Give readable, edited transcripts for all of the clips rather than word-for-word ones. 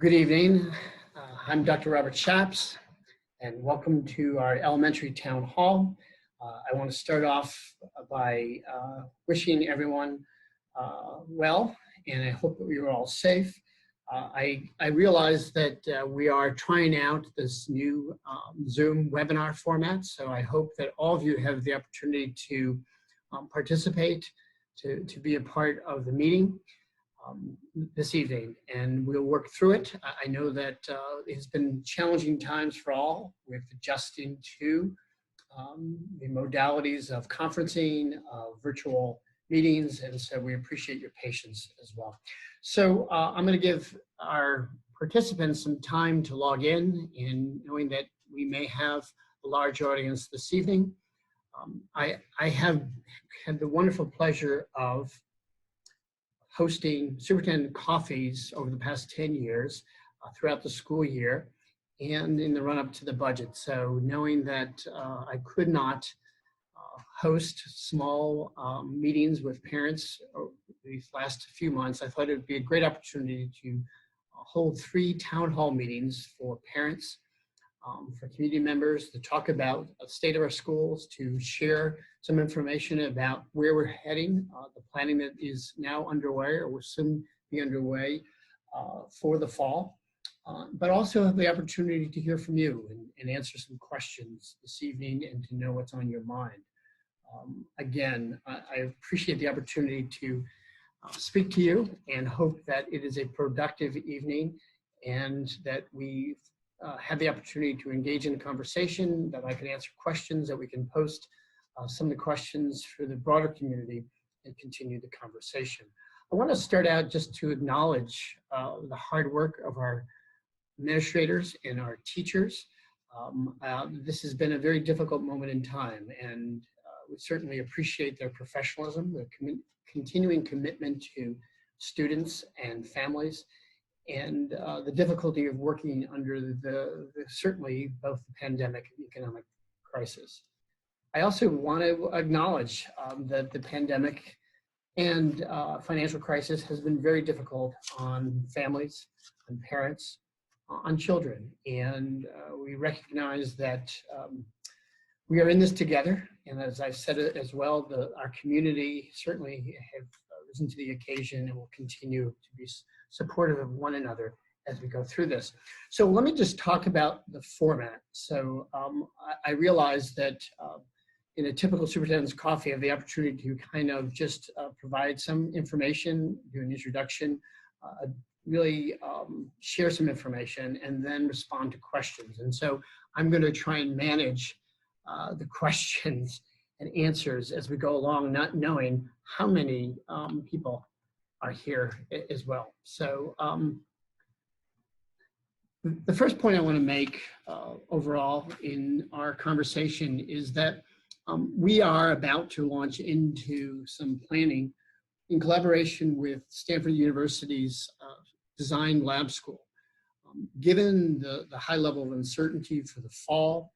Good evening. I'm Dr. Robert Shaps, and welcome to our elementary town hall. I want to start off by wishing everyone well, and I hope that we are all safe. I realize that we are trying out this new Zoom webinar format, so I hope that all of you have the opportunity to participate, to be a part of the meeting this evening, and we'll work through it. I know that it's been challenging times for all with adjusting to the modalities of conferencing, virtual meetings, and so we appreciate your patience as well. So I'm going to give our participants some time to log in, knowing that we may have a large audience this evening. I have had the wonderful pleasure of hosting superintendent coffees over the past 10 years throughout the school year and in the run-up to the budget. So knowing that I could not host small meetings with parents these last few months, I thought it would be a great opportunity to hold 3 town hall meetings for parents, for community members, to talk about the state of our schools, to share some information about where we're heading, the planning that is now underway or will soon be underway for the fall, but also have the opportunity to hear from you and answer some questions this evening and to know what's on your mind. Again, I appreciate the opportunity to speak to you and hope that it is a productive evening and that we have the opportunity to engage in a conversation, that I can answer questions, that we can post some of the questions for the broader community and continue the conversation. I want to start out just to acknowledge the hard work of our administrators and our teachers. This has been a very difficult moment in time, and we certainly appreciate their professionalism, their continuing commitment to students and families, and the difficulty of working under the certainly both the pandemic and economic crisis. I also want to acknowledge that the pandemic and financial crisis has been very difficult on families, on parents, on children. And we recognize that we are in this together. And as I've said it as well, our community certainly have risen to the occasion and will continue to be supportive of one another as we go through this. So let me just talk about the format. So I realize that in a typical superintendent's coffee, I have the opportunity to kind of just provide some information, do an introduction, really share some information, and then respond to questions. And so I'm going to try and manage the questions and answers as we go along, not knowing how many people are here as well. So the first point I want to make overall in our conversation is that we are about to launch into some planning in collaboration with Stanford University's Design Lab School. Given the high level of uncertainty for the fall,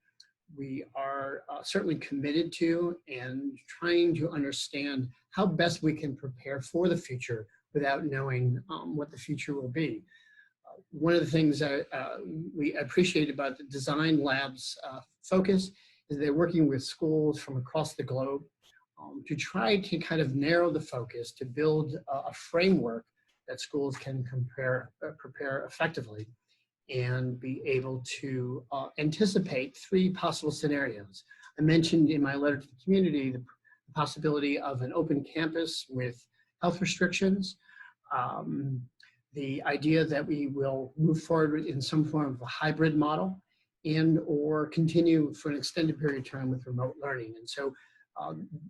we are certainly committed to and trying to understand how best we can prepare for the future without knowing what the future will be. One of the things that we appreciate about the Design Lab's focus is they're working with schools from across the globe to try to kind of narrow the focus to build a framework that schools can prepare effectively and be able to anticipate 3 possible scenarios. I mentioned in my letter to the community the possibility of an open campus with health restrictions, the idea that we will move forward in some form of a hybrid model, and or continue for an extended period of time with remote learning. And so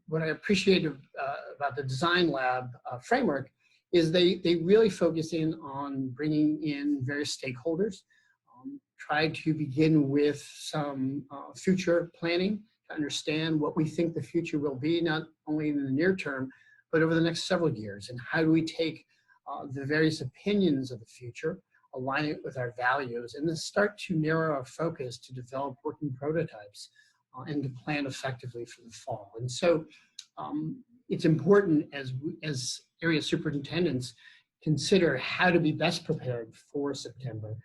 what I appreciate about the Design Lab framework is they really focus in on bringing in various stakeholders, try to begin with some future planning to understand what we think the future will be, not only in the near term, but over the next several years. And how do we take the various opinions of the future, align it with our values, and then start to narrow our focus to develop working prototypes and to plan effectively for the fall. And so it's important as area superintendents consider how to be best prepared for September,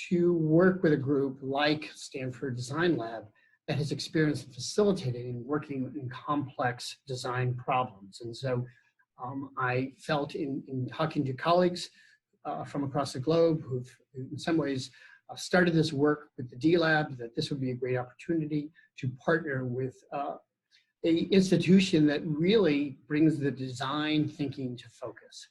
to work with a group like Stanford Design Lab that has experience in facilitating and working in complex design problems. And so I felt in talking to colleagues from across the globe who've in some ways started this work with the D-Lab, that this would be a great opportunity to partner with a institution that really brings the design thinking to focus.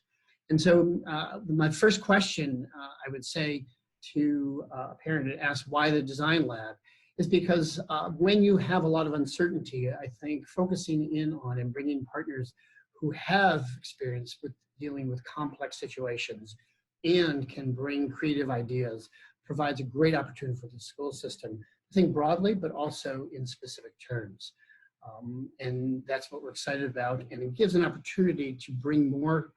And so my first question, I would say to a parent that asks why the Design Lab, is because when you have a lot of uncertainty, I think focusing in on and bringing partners who have experience with dealing with complex situations and can bring creative ideas provides a great opportunity for the school system to think broadly, but also in specific terms. And that's what we're excited about. And it gives an opportunity to bring more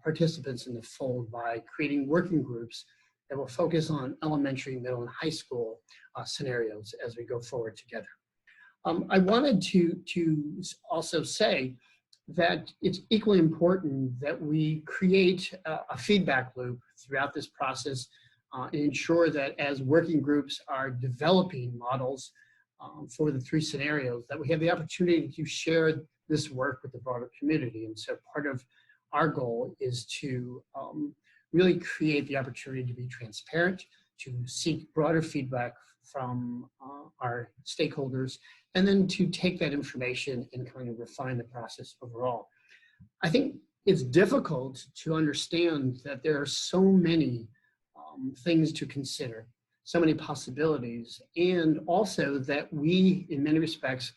participants in the fold by creating working groups that will focus on elementary, middle, and high school scenarios as we go forward together. I wanted to also say that it's equally important that we create a feedback loop throughout this process and ensure that as working groups are developing models for the 3 scenarios, that we have the opportunity to share this work with the broader community. And so part of our goal is to really create the opportunity to be transparent, to seek broader feedback from our stakeholders, and then to take that information and kind of refine the process overall. I think it's difficult to understand that there are so many things to consider, so many possibilities, and also that we, in many respects,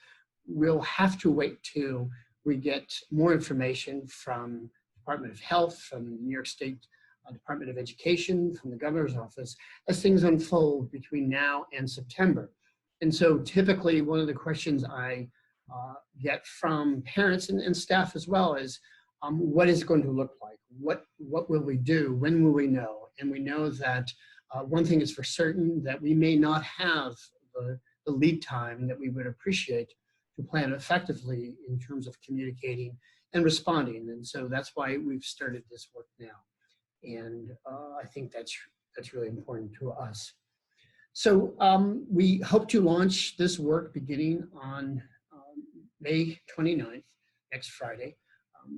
will have to wait till we get more information from the Department of Health, from the New York State Department of Education, from the governor's office, as things unfold between now and September. And so typically one of the questions I get from parents and staff as well is, what is it going to look like? What will we do? When will we know? And we know that one thing is for certain, that we may not have the lead time that we would appreciate to plan effectively in terms of communicating and responding. And so that's why we've started this work now. And I think that's really important to us. So we hope to launch this work beginning on May 29th, next Friday.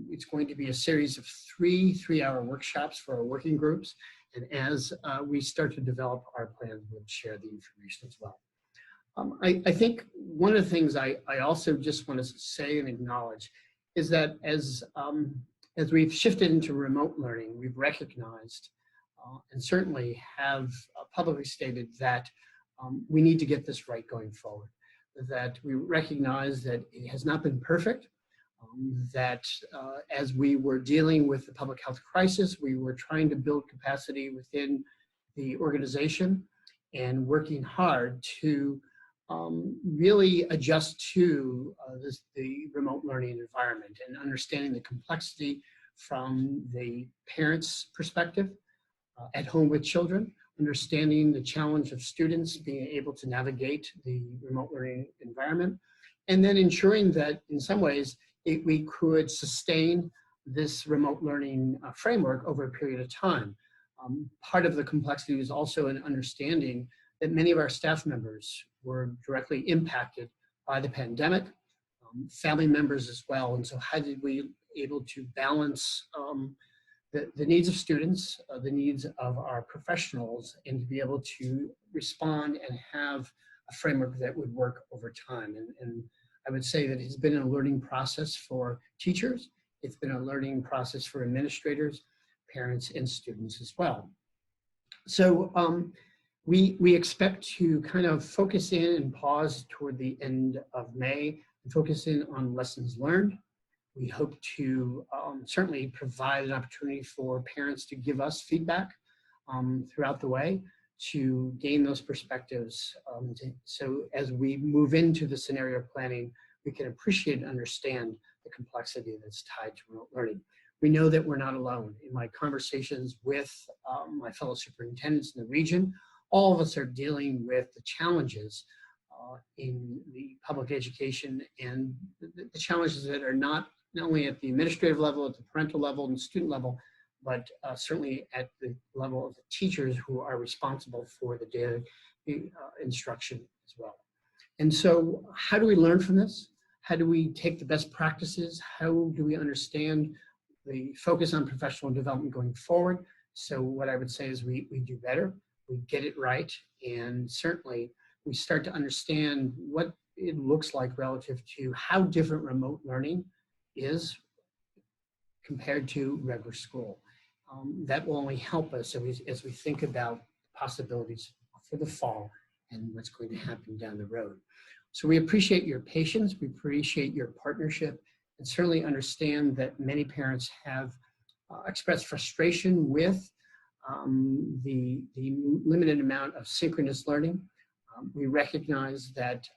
It's going to be a series of 3 3-hour workshops for our working groups. And as we start to develop our plans, we'll share the information as well. I think one of the things I also just want to say and acknowledge is that as we've shifted into remote learning, we've recognized and certainly have publicly stated that we need to get this right going forward, that we recognize that it has not been perfect, that as we were dealing with the public health crisis, we were trying to build capacity within the organization and working hard to really adjust to the remote learning environment and understanding the complexity from the parents' perspective at home with children, understanding the challenge of students being able to navigate the remote learning environment, and then ensuring that in some ways we could sustain this remote learning framework over a period of time. Part of the complexity is also an understanding that many of our staff members were directly impacted by the pandemic, family members as well. And so how did we able to balance the needs of students, the needs of our professionals, and to be able to respond and have a framework that would work over time. And I would say that it's been a learning process for teachers. It's been a learning process for administrators, parents, and students as well. So we expect to kind of focus in and pause toward the end of May and focus in on lessons learned. We hope to certainly provide an opportunity for parents to give us feedback throughout the way to gain those perspectives. So as we move into the scenario planning, we can appreciate and understand the complexity that's tied to remote learning. We know that we're not alone. In my conversations with my fellow superintendents in the region, all of us are dealing with the challenges in the public education and the challenges that are not only at the administrative level, at the parental level and student level, but certainly at the level of the teachers who are responsible for the daily instruction as well. And so how do we learn from this? How do we take the best practices? How do we understand the focus on professional development going forward? So what I would say is we do better, we get it right, and certainly we start to understand what it looks like relative to how different remote learning is compared to regular school. That will only help us as we think about possibilities for the fall and what's going to happen down the road. So we appreciate your patience, we appreciate your partnership, and certainly understand that many parents have expressed frustration with the limited amount of synchronous learning. We recognize that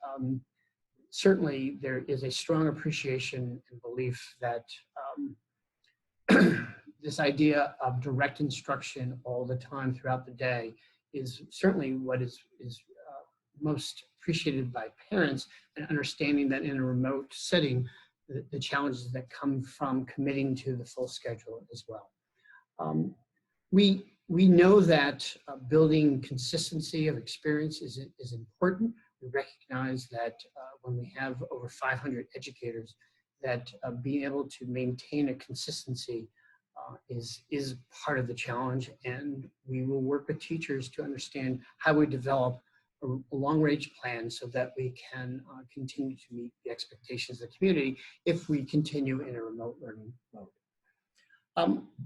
certainly there is a strong appreciation and belief that this idea of direct instruction all the time throughout the day is certainly what is most appreciated by parents, and understanding that in a remote setting, the challenges that come from committing to the full schedule as well. We know that building consistency of experience is important. We recognize that when we have over 500 educators, that being able to maintain a consistency is part of the challenge, and we will work with teachers to understand how we develop a long-range plan so that we can continue to meet the expectations of the community if we continue in a remote learning mode.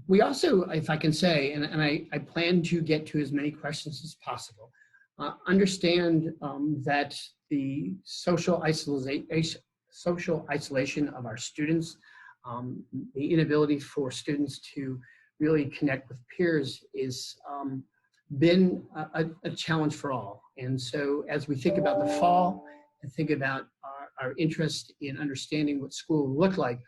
We also, if I can say, and I plan to get to as many questions as possible, understand that the social isolation of our students, the inability for students to really connect with peers is been a challenge for all. And so as we think about the fall and think about our interest in understanding what school will look like,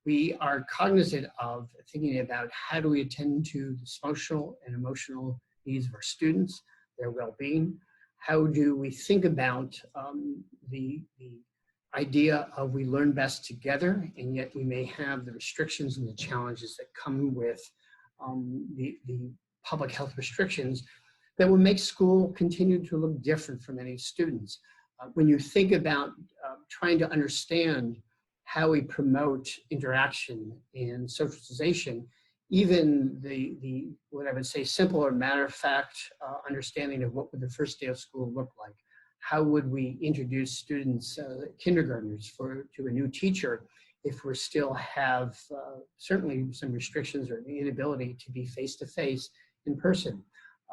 we are cognizant of thinking about how do we attend to the social and emotional needs of our students, their well-being. How do we think about the idea of we learn best together, and yet we may have the restrictions and the challenges that come with the public health restrictions that will make school continue to look different for many students. When you think about trying to understand how we promote interaction and socialization, even the what I would say simple or matter-of-fact understanding of what would the first day of school look like. How would we introduce students, kindergartners, to a new teacher if we still have certainly some restrictions or the inability to be face-to-face in person?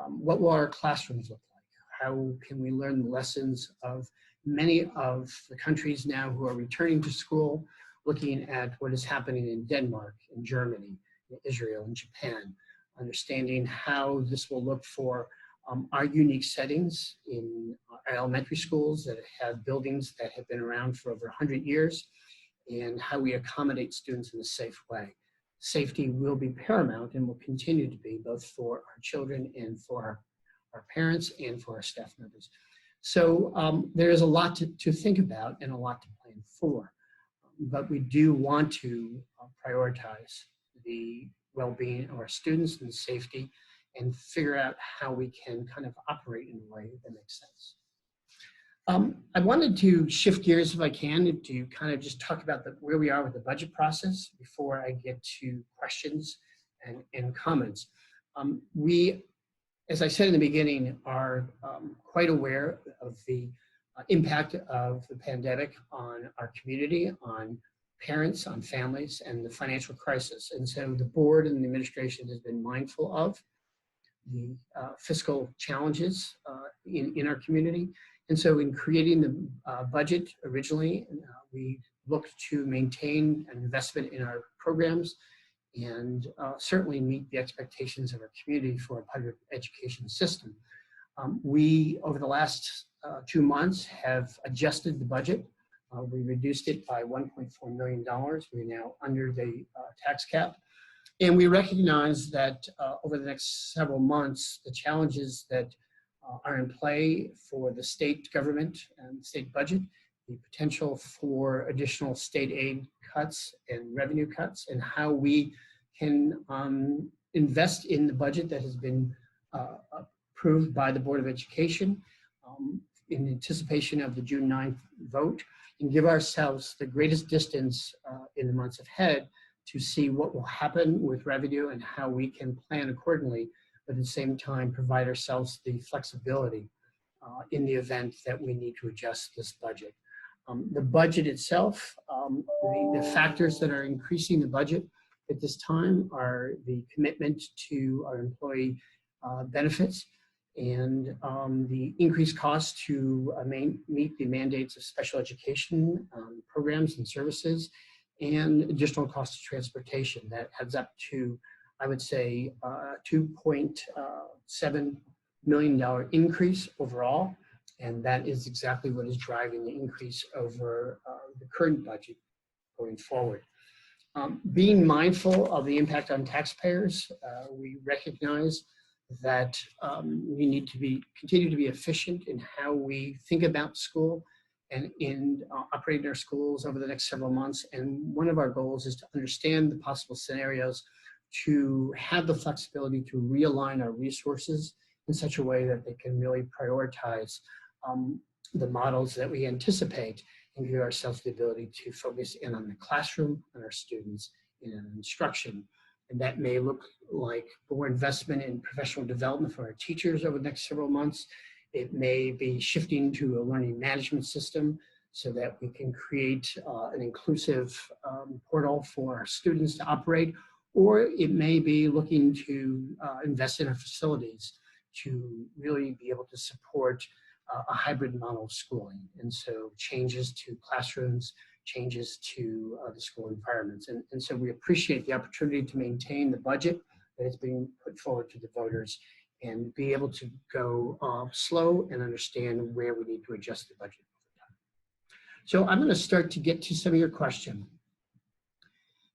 What will our classrooms look like? How can we learn the lessons of many of the countries now who are returning to school, looking at what is happening in Denmark, in Germany, in Israel, and Japan, understanding how this will look for our unique settings in our elementary schools that have buildings that have been around for over 100 years, and how we accommodate students in a safe way. Safety will be paramount and will continue to be, both for our children and for our parents and for our staff members. So there is a lot to think about and a lot to plan for, but we do want to prioritize the well-being of our students and safety, and figure out how we can kind of operate in a way that makes sense. I wanted to shift gears if I can to kind of just talk about where we are with the budget process before I get to questions and comments. We, as I said in the beginning, are quite aware of the impact of the pandemic on our community, on parents, on families, and the financial crisis. And so the board and the administration has been mindful of the fiscal challenges in our community. And so in creating the budget originally, we looked to maintain an investment in our programs and certainly meet the expectations of our community for a public education system. We, over the last 2 months, have adjusted the budget. We reduced it by $1.4 million. We're now under the tax cap. And we recognize that over the next several months, the challenges that are in play for the state government and state budget, the potential for additional state aid cuts and revenue cuts, and how we can invest in the budget that has been approved by the Board of Education in anticipation of the June 9th vote, and give ourselves the greatest distance in the months ahead to see what will happen with revenue and how we can plan accordingly, but at the same time provide ourselves the flexibility in the event that we need to adjust this budget. The budget itself, the factors that are increasing the budget at this time are the commitment to our employee benefits and the increased cost to meet the mandates of special education programs and services, and additional cost of transportation. That adds up to, I would say, $2.7 million increase overall. And that is exactly what is driving the increase over the current budget going forward. Being mindful of the impact on taxpayers, we recognize that we need to continue to be efficient in how we think about school and in operating our schools over the next several months. And one of our goals is to understand the possible scenarios, to have the flexibility to realign our resources in such a way that they can really prioritize the models that we anticipate and give ourselves the ability to focus in on the classroom and our students in instruction. And that may look like more investment in professional development for our teachers over the next several months. It may be shifting to a learning management system so that we can create an inclusive portal for our students to operate, or it may be looking to invest in our facilities to really be able to support a hybrid model of schooling. And so changes to classrooms, changes to the school environments. And so we appreciate the opportunity to maintain the budget that is being put forward to the voters and be able to go slow and understand where we need to adjust the budget over time. So I'm going to start to get to some of your questions.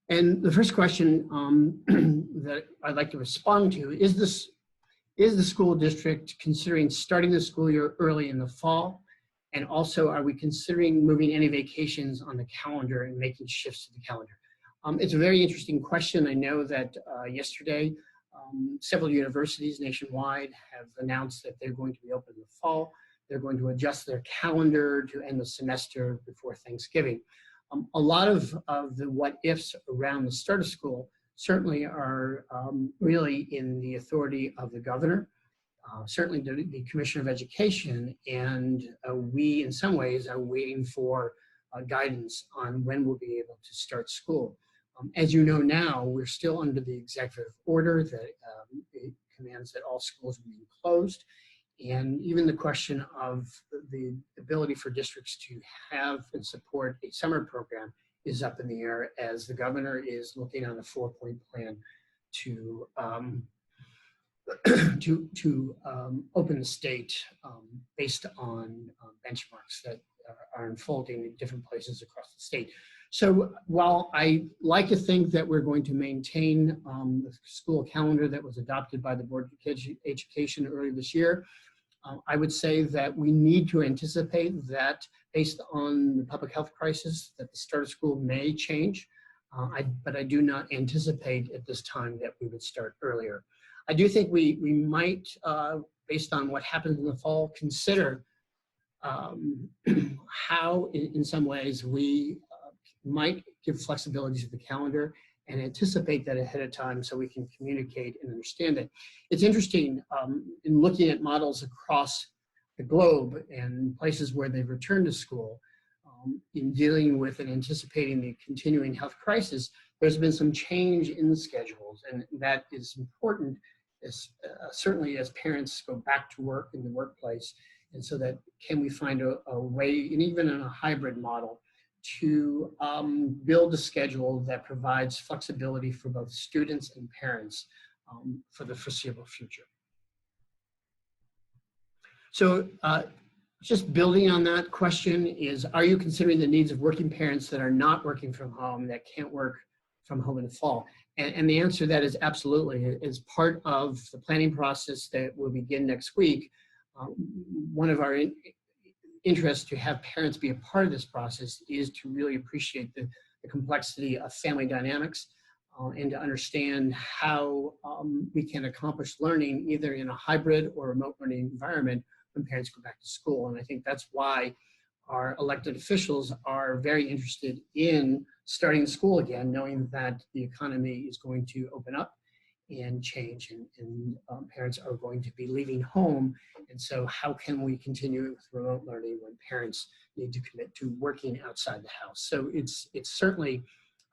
And the first question that I'd like to respond to is the school district considering starting the school year early in the fall? And also, are we considering moving any vacations on the calendar and making shifts to the calendar? It's a very interesting question. I know that yesterday, several universities nationwide have announced that they're going to be open in the fall. They're going to adjust their calendar to end the semester before Thanksgiving. A lot of the what ifs around the start of school certainly are really in the authority of the governor, certainly the Commissioner of Education, and we in some ways are waiting for guidance on when we'll be able to start school. As you know now, we're still under the executive order that it commands that all schools remain closed. And even the question of the ability for districts to have and support a summer program is up in the air as the governor is looking on a 4-point plan to open the state based on benchmarks that are unfolding in different places across the state. So while I like to think that we're going to maintain the school calendar that was adopted by the Board of Education earlier this year, I would say that we need to anticipate that based on the public health crisis, that the start of school may change, but I do not anticipate at this time that we would start earlier. I do think we might, based on what happens in the fall, consider how in some ways we might give flexibility to the calendar and anticipate that ahead of time so we can communicate and understand it. It's interesting in looking at models across the globe and places where they've returned to school, in dealing with and anticipating the continuing health crisis, there's been some change in the schedules, and that is important, certainly as parents go back to work in the workplace, and so that can we find a way, and even in a hybrid model, to build a schedule that provides flexibility for both students and parents for the foreseeable future. So just building on that question is, are you considering the needs of working parents that are not working from home, that can't work from home in the fall? And the answer to that is absolutely. As part of the planning process that will begin next week, one of our interests to have parents be a part of this process is to really appreciate the complexity of family dynamics and to understand how we can accomplish learning either in a hybrid or remote learning environment when parents go back to school. And I think that's why our elected officials are very interested in starting school again, knowing that the economy is going to open up and change, and parents are going to be leaving home. And so how can we continue with remote learning when parents need to commit to working outside the house? So it's certainly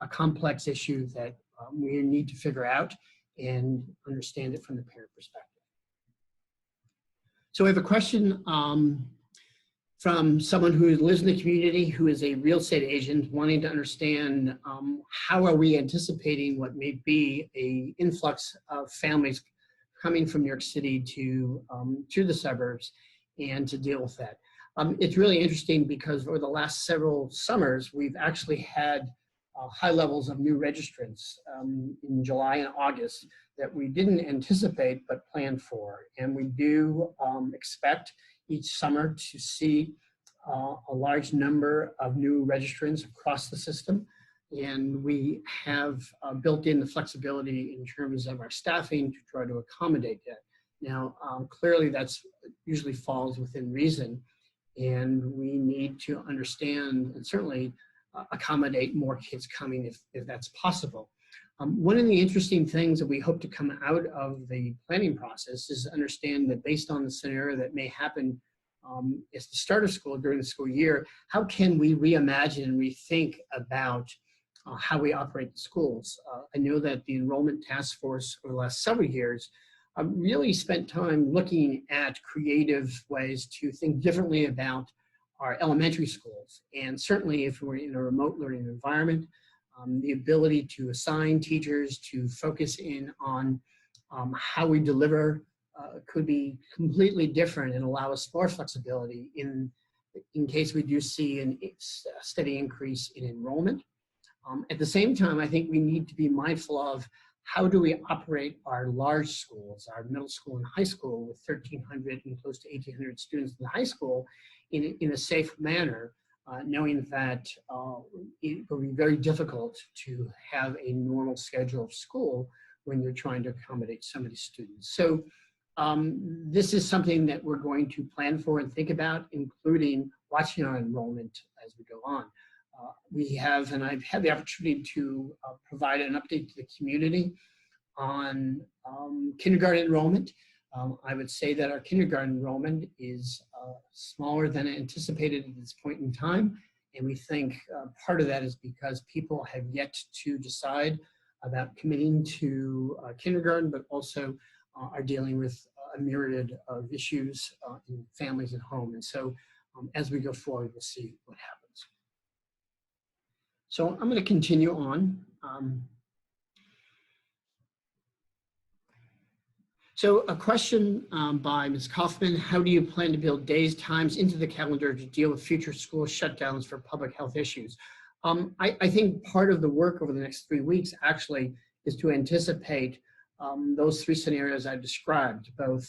a complex issue that we need to figure out and understand it from the parent perspective. So we have a question from someone who lives in the community, who is a real estate agent, wanting to understand how are we anticipating what may be an influx of families coming from New York City to the suburbs and to deal with that. It's really interesting because over the last several summers, we've actually had high levels of new registrants in July and August that we didn't anticipate but planned for. And we do expect each summer to see a large number of new registrants across the system. And we have built in the flexibility in terms of our staffing to try to accommodate that. Now, clearly that's usually falls within reason, and we need to understand and certainly accommodate more kids coming if that's possible. One of the interesting things that we hope to come out of the planning process is understand that based on the scenario that may happen at the start of school during the school year, how can we reimagine and rethink about how we operate the schools? I know that the enrollment task force over the last several years really spent time looking at creative ways to think differently about our elementary schools. And certainly if we're in a remote learning environment, the ability to assign teachers to focus in on how we deliver could be completely different and allow us more flexibility in case we do see a steady increase in enrollment. At the same time, I think we need to be mindful of how do we operate our large schools, our middle school and high school with 1,300 and close to 1,800 students in the high school in a safe manner, knowing that it will be very difficult to have a normal schedule of school when you're trying to accommodate so many students. So this is something that we're going to plan for and think about, including watching our enrollment as we go on. We have, and I've had the opportunity to provide an update to the community on kindergarten enrollment. I would say that our kindergarten enrollment is smaller than anticipated at this point in time. And we think part of that is because people have yet to decide about committing to kindergarten, but also are dealing with a myriad of issues in families at home. And so as we go forward, we'll see what happens. So I'm going to continue on. So a question by Ms. Kaufman: how do you plan to build days, times into the calendar to deal with future school shutdowns for public health issues? I think part of the work over the next 3 weeks actually is to anticipate those three scenarios I described, both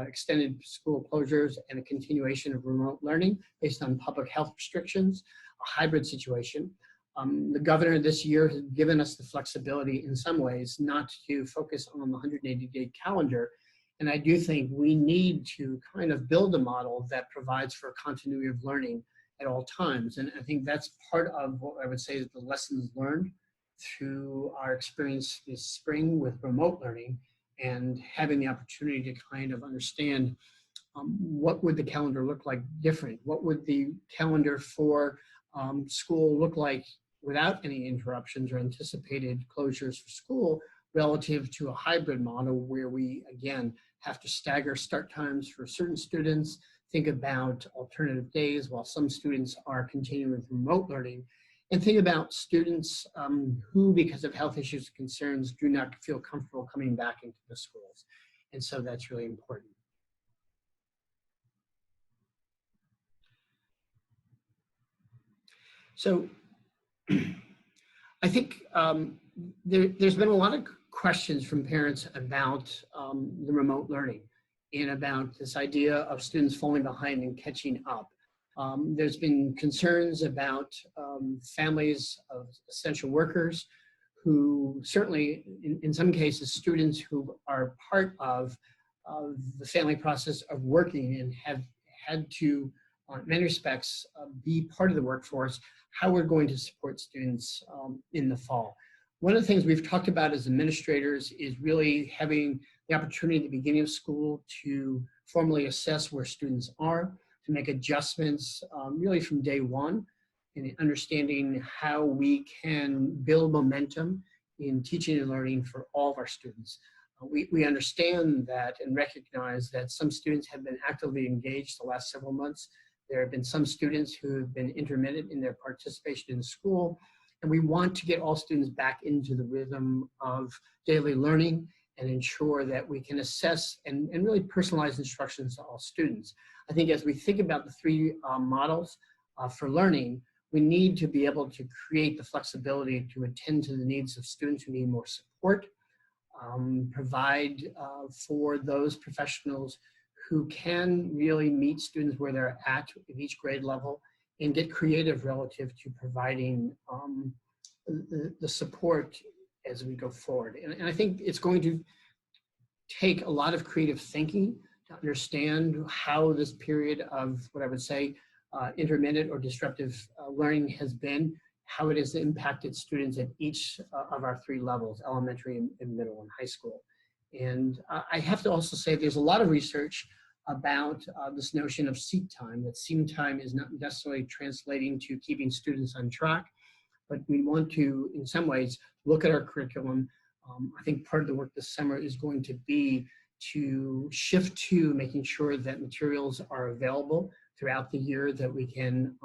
extended school closures and a continuation of remote learning based on public health restrictions, a hybrid situation. The governor this year has given us the flexibility in some ways not to focus on the 180-day calendar. And I do think we need to kind of build a model that provides for continuity of learning at all times. And I think that's part of what I would say is the lessons learned through our experience this spring with remote learning and having the opportunity to kind of understand what would the calendar look like different? What would the calendar for school look like without any interruptions or anticipated closures for school relative to a hybrid model where we, again, have to stagger start times for certain students, think about alternative days while some students are continuing with remote learning, and think about students who, because of health issues and concerns, do not feel comfortable coming back into the schools. And so that's really important. So I think there's been a lot of questions from parents about the remote learning and about this idea of students falling behind and catching up. There's been concerns about families of essential workers who certainly, in some cases, students who are part of the family process of working and have had to, in many respects, be part of the workforce, how we're going to support students in the fall. One of the things we've talked about as administrators is really having the opportunity at the beginning of school to formally assess where students are, to make adjustments really from day one, and understanding how we can build momentum in teaching and learning for all of our students. We understand that and recognize that some students have been actively engaged the last several months. There have been some students who have been intermittent in their participation in school, and we want to get all students back into the rhythm of daily learning and ensure that we can assess and really personalize instructions to all students. I think as we think about the three models for learning, we need to be able to create the flexibility to attend to the needs of students who need more support, provide for those professionals who can really meet students where they're at each grade level, and get creative relative to providing the support as we go forward. And I think it's going to take a lot of creative thinking to understand how this period of what I would say intermittent or disruptive learning has been, how it has impacted students at each of our three levels, elementary and middle and high school. And I have to also say there's a lot of research about this notion of seat time, that seat time is not necessarily translating to keeping students on track, but we want to, in some ways, look at our curriculum. I think part of the work this summer is going to be to shift to making sure that materials are available throughout the year, that we can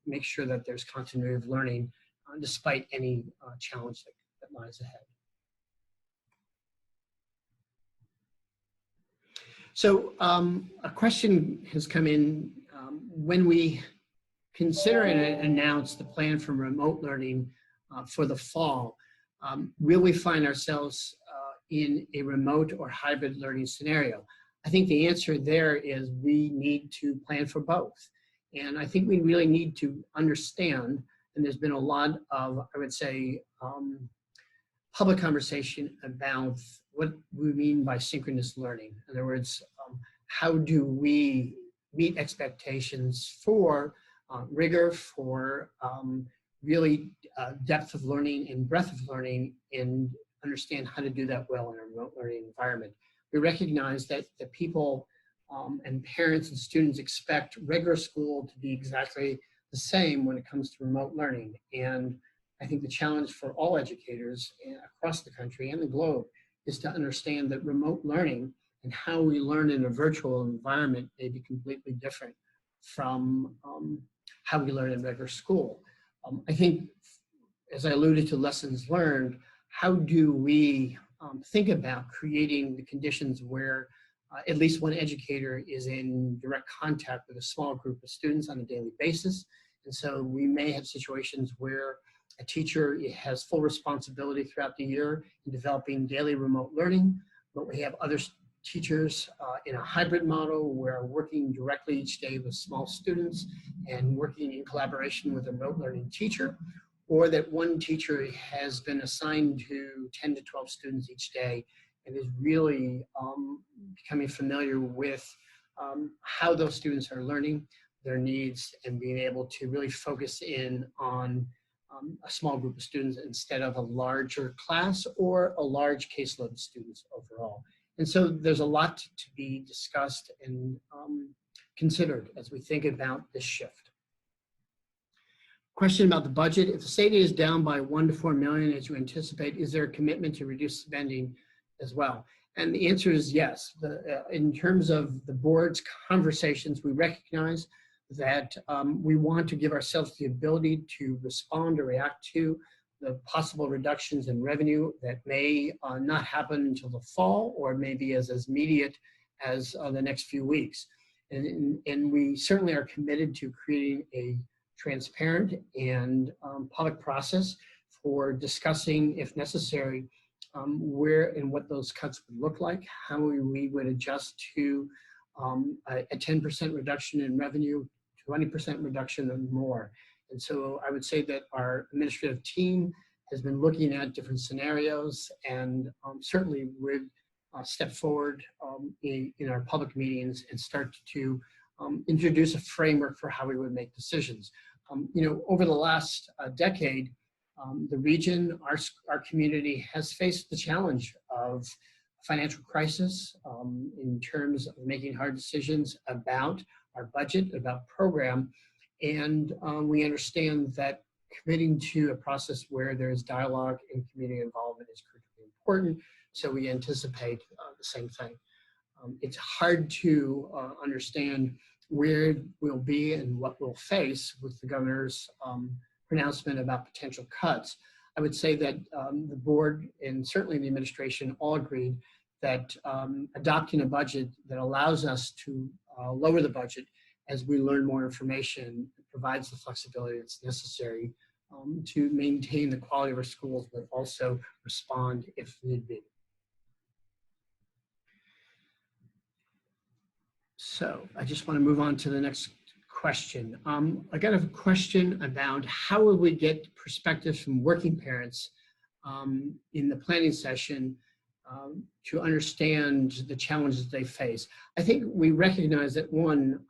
make sure that there's continuity of learning despite any challenge that lies ahead. So a question has come in. When we consider and announce the plan for remote learning for the fall, will we find ourselves in a remote or hybrid learning scenario? I think the answer there is we need to plan for both. And I think we really need to understand, and there's been a lot of, I would say, public conversation about what we mean by synchronous learning. In other words, how do we meet expectations for rigor, for really depth of learning and breadth of learning, and understand how to do that well in a remote learning environment. We recognize that the people and parents and students expect regular school to be exactly the same when it comes to remote learning. And I think the challenge for all educators across the country and the globe is to understand that remote learning and how we learn in a virtual environment may be completely different from how we learn in regular school. I think, as I alluded to lessons learned, how do we think about creating the conditions where at least one educator is in direct contact with a small group of students on a daily basis. And so we may have situations where a teacher has full responsibility throughout the year in developing daily remote learning, but we have other teachers in a hybrid model where working directly each day with small students and working in collaboration with a remote learning teacher, or that one teacher has been assigned to 10 to 12 students each day and is really becoming familiar with how those students are learning, their needs, and being able to really focus in on a small group of students instead of a larger class or a large caseload of students overall. And so there's a lot to be discussed and considered as we think about this shift. Question about the budget. If the state is down by 1 to 4 million as you anticipate, is there a commitment to reduce spending as well? And the answer is yes. In terms of the board's conversations, we recognize that we want to give ourselves the ability to respond or react to the possible reductions in revenue that may not happen until the fall, or maybe as immediate as the next few weeks. And we certainly are committed to creating a transparent and public process for discussing, if necessary, where and what those cuts would look like, how we would adjust to a 10% reduction in revenue, 20% reduction and more. And so I would say that our administrative team has been looking at different scenarios and certainly would step forward in our public meetings and start to introduce a framework for how we would make decisions. Over the last decade, the region, our community has faced the challenge of financial crisis in terms of making hard decisions about our budget, about program. And we understand that committing to a process where there is dialogue and community involvement is critically important. So we anticipate the same thing. It's hard to understand where we'll be and what we'll face with the governor's pronouncement about potential cuts. I would say that the board and certainly the administration all agreed that adopting a budget that allows us to lower the budget as we learn more information provides the flexibility that's necessary to maintain the quality of our schools, but also respond if need be. So I just want to move on to the next question. I got a question about how will we get perspectives from working parents in the planning session to understand the challenges they face. I think we recognize that one,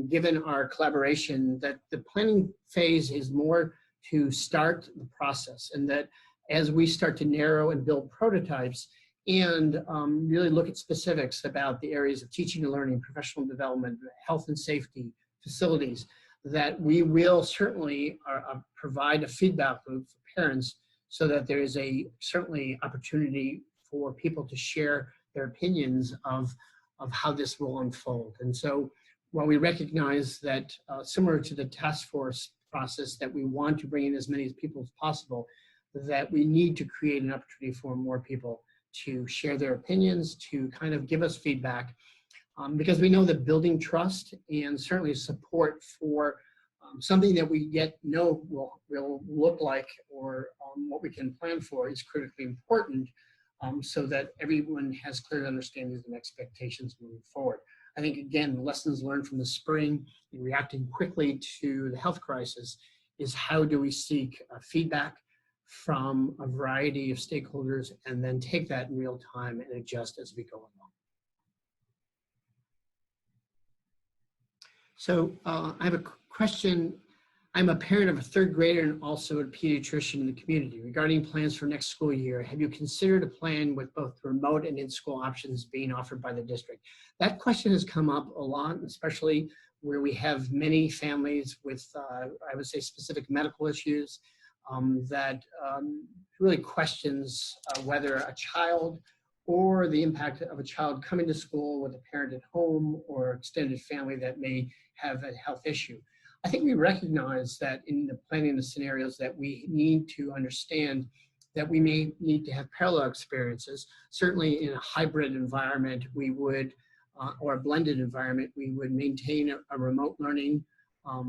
given our collaboration, that the planning phase is more to start the process, and that as we start to narrow and build prototypes and really look at specifics about the areas of teaching and learning, professional development, health and safety, facilities, that we will certainly provide a feedback loop for parents so that there is certainly opportunity for people to share their opinions of how this will unfold. And so while we recognize that similar to the task force process, that we want to bring in as many people as possible, that we need to create an opportunity for more people to share their opinions, to kind of give us feedback, because we know that building trust and certainly support for something that we yet know will look like or what we can plan for is critically important, so that everyone has clear understandings and expectations moving forward. I think, again, lessons learned from the spring in reacting quickly to the health crisis is how do we seek feedback from a variety of stakeholders and then take that in real time and adjust as we go along. So I have a question. I'm a parent of a third grader and also a pediatrician in the community. Regarding plans for next school year, have you considered a plan with both remote and in-school options being offered by the district? That question has come up a lot, especially where we have many families with, I would say, specific medical issues that really questions whether a child or the impact of a child coming to school with a parent at home or extended family that may have a health issue. I think we recognize that in the planning the scenarios that we need to understand that we may need to have parallel experiences. Certainly in a hybrid environment, we would, or a blended environment, we would maintain a remote learning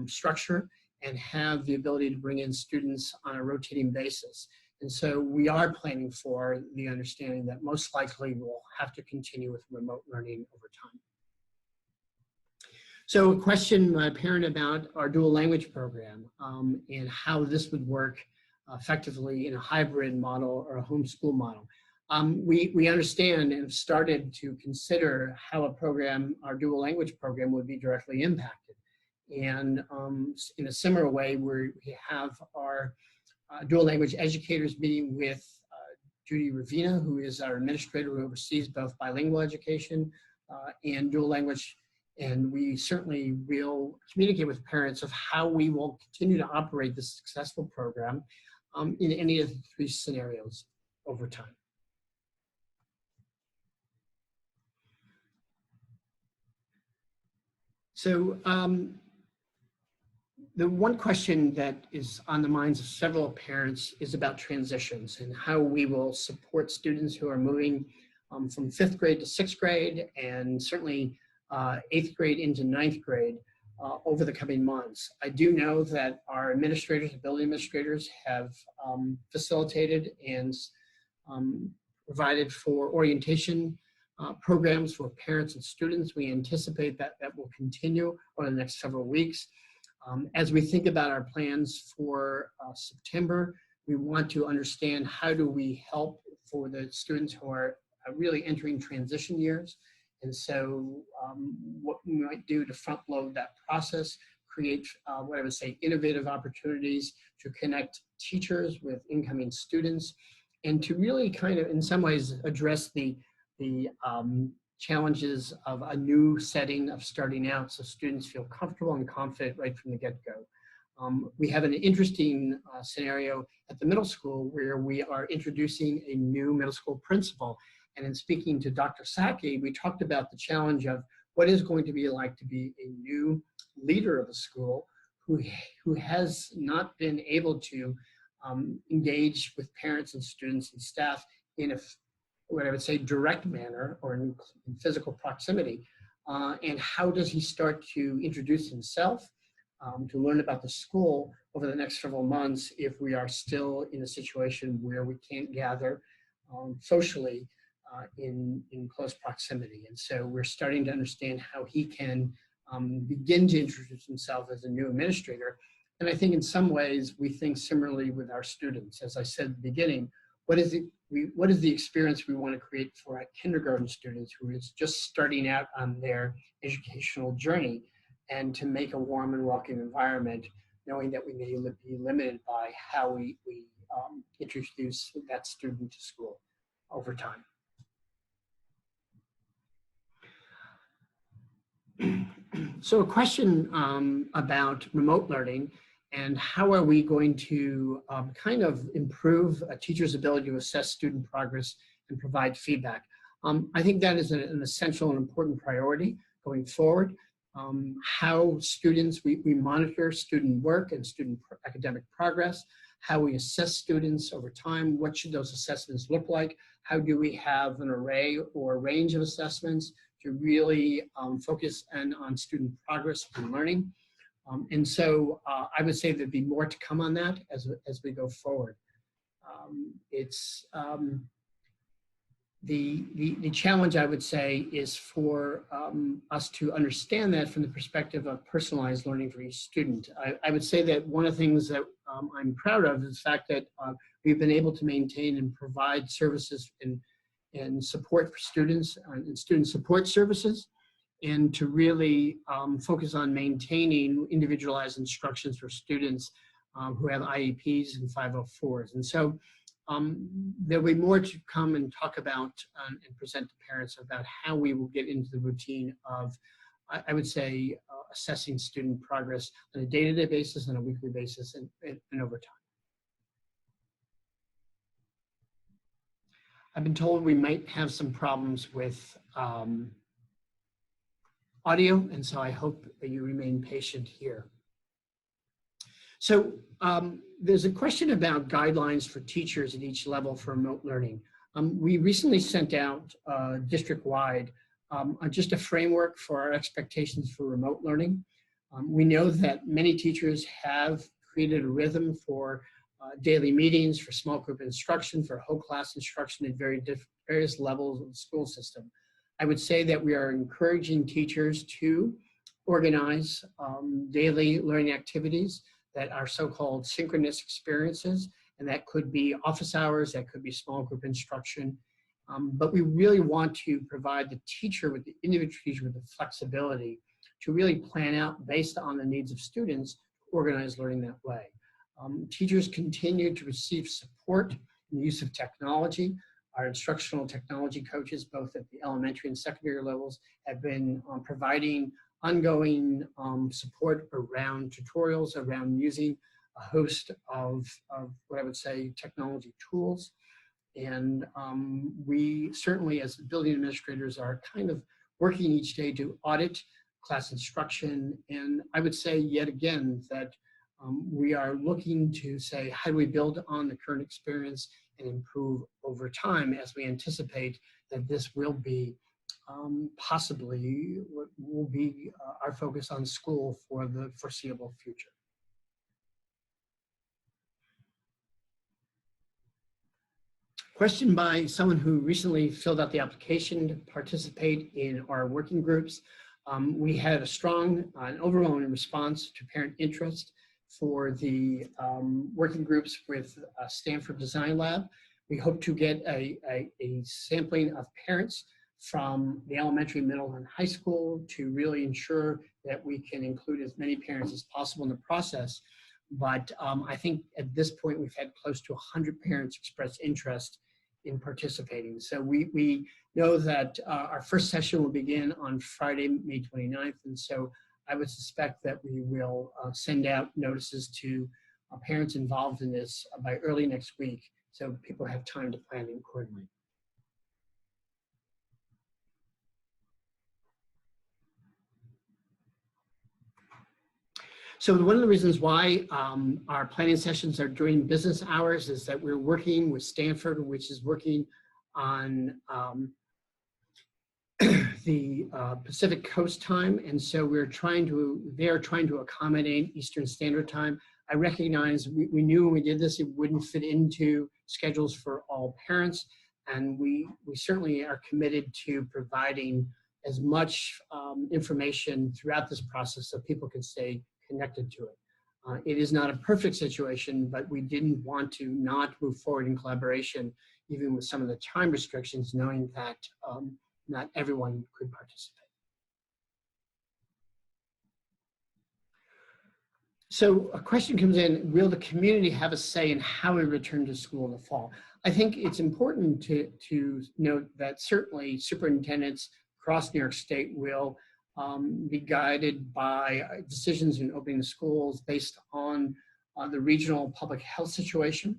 structure and have the ability to bring in students on a rotating basis. And so we are planning for the understanding that most likely we'll have to continue with remote learning over time. So a question by a parent about our dual language program and how this would work effectively in a hybrid model or a homeschool model. We understand and have started to consider how a program, our dual language program, would be directly impacted. And in a similar way, we have our dual language educators meeting with Judy Ravina, who is our administrator who oversees both bilingual education and dual language. And we certainly will communicate with parents of how we will continue to operate this successful program in any of the three scenarios over time. So the one question that is on the minds of several parents is about transitions and how we will support students who are moving from 5th grade to 6th grade and certainly 8th grade into 9th grade over the coming months. I do know that our administrators, building administrators, have facilitated and provided for orientation programs for parents and students. We anticipate that that will continue over the next several weeks. As we think about our plans for September, we want to understand how do we help for the students who are really entering transition years. And so what we might do to front load that process, create what I would say innovative opportunities to connect teachers with incoming students, and to really kind of in some ways address the challenges of a new setting of starting out so students feel comfortable and confident right from the get-go. We have an interesting scenario at the middle school where we are introducing a new middle school principal. And in speaking to Dr. Saki, we talked about the challenge of what is going to be like to be a new leader of a school who has not been able to engage with parents and students and staff in a, what I would say, direct manner or in physical proximity. And how does he start to introduce himself, to learn about the school over the next several months if we are still in a situation where we can't gather socially in close proximity. And so we're starting to understand how he can begin to introduce himself as a new administrator. And I think in some ways we think similarly with our students. As I said at the beginning, what is the experience we want to create for our kindergarten students who is just starting out on their educational journey, and to make a warm and welcoming environment, knowing that we may be limited by how we introduce that student to school over time. So a question about remote learning and how are we going to kind of improve a teacher's ability to assess student progress and provide feedback. I think that is an essential and important priority going forward. How students, we monitor student work and student academic progress, how we assess students over time, what should those assessments look like, how do we have an array or range of assessments to really focus on student progress and learning. And so I would say there'd be more to come on that as we go forward. The challenge, I would say, is for us to understand that from the perspective of personalized learning for each student. I would say that one of the things that I'm proud of is the fact that we've been able to maintain and provide services and support for students and student support services, and to really focus on maintaining individualized instructions for students who have IEPs and 504s. And so there'll be more to come and talk about and present to parents about how we will get into the routine of, I would say, assessing student progress on a day-to-day basis, on a weekly basis, and over time. I've been told we might have some problems with audio, and so I hope that you remain patient here. So there's a question about guidelines for teachers at each level for remote learning. We recently sent out district-wide just a framework for our expectations for remote learning. We know that many teachers have created a rhythm for daily meetings, for small group instruction, for whole class instruction at various levels of the school system. I would say that we are encouraging teachers to organize daily learning activities that are so-called synchronous experiences, and that could be office hours, that could be small group instruction. But we really want to provide the teacher, with the individual teacher, with the flexibility to really plan out based on the needs of students, organize learning that way. Teachers continue to receive support in the use of technology. Our instructional technology coaches, both at the elementary and secondary levels, have been providing ongoing support around tutorials, around using a host of what I would say technology tools. And we certainly, as building administrators, are kind of working each day to audit class instruction. And I would say yet again that we are looking to say, how do we build on the current experience and improve over time, as we anticipate that this will be possibly what will be our focus on school for the foreseeable future. Question by someone who recently filled out the application to participate in our working groups. We had a strong and overwhelming response to parent interest for the working groups with Stanford Design Lab. We hope to get a sampling of parents from the elementary, middle, and high school to really ensure that we can include as many parents as possible in the process. But I think at this point, we've had close to 100 parents express interest in participating. So we know that our first session will begin on Friday, May 29th. And so I would suspect that we will send out notices to parents involved in this by early next week, so people have time to plan accordingly. So one of the reasons why our planning sessions are during business hours is that we're working with Stanford, which is working on the Pacific Coast time. And so they're trying to accommodate Eastern Standard Time. I recognize we knew when we did this, it wouldn't fit into schedules for all parents. And we certainly are committed to providing as much information throughout this process so people can stay connected to it. It is not a perfect situation, but we didn't want to not move forward in collaboration, even with some of the time restrictions, knowing that not everyone could participate. So a question comes in, will the community have a say in how we return to school in the fall? I think it's important to note that certainly superintendents across New York State will be guided by decisions in opening the schools based on the regional public health situation,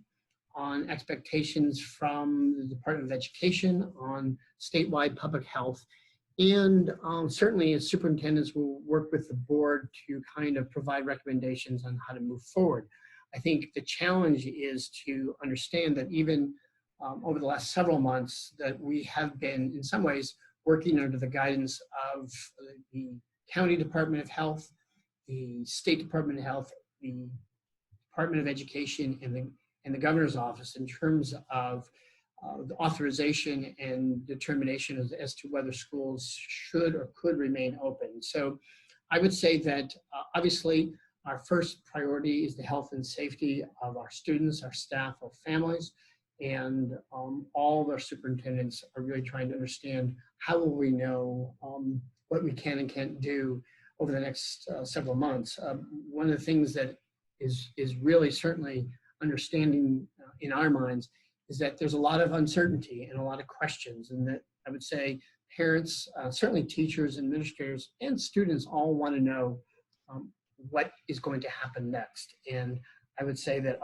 on expectations from the Department of Education, on statewide public health, and certainly as superintendents will work with the board to kind of provide recommendations on how to move forward. I think the challenge is to understand that even over the last several months that we have been in some ways working under the guidance of the County Department of Health, the State Department of Health, the Department of Education, and the Governor's Office in terms of the authorization and determination as to whether schools should or could remain open. So I would say that obviously our first priority is the health and safety of our students, our staff, our families, and all of our superintendents are really trying to understand how will we know what we can and can't do over the next several months. One of the things that is really certainly understanding in our minds is that there's a lot of uncertainty and a lot of questions, and that I would say parents, certainly teachers, administrators, and students all want to know what is going to happen next. And I would say that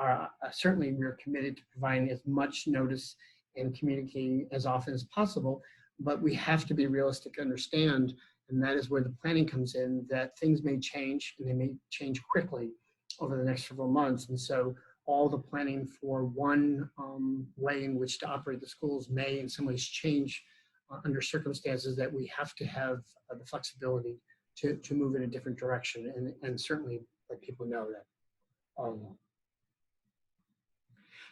certainly we're committed to providing as much notice and communicating as often as possible, but we have to be realistic and understand, and that is where the planning comes in, that things may change, and they may change quickly over the next several months. And so all the planning for one way in which to operate the schools may in some ways change under circumstances that we have to have the flexibility to move in a different direction, and certainly let people know that all along.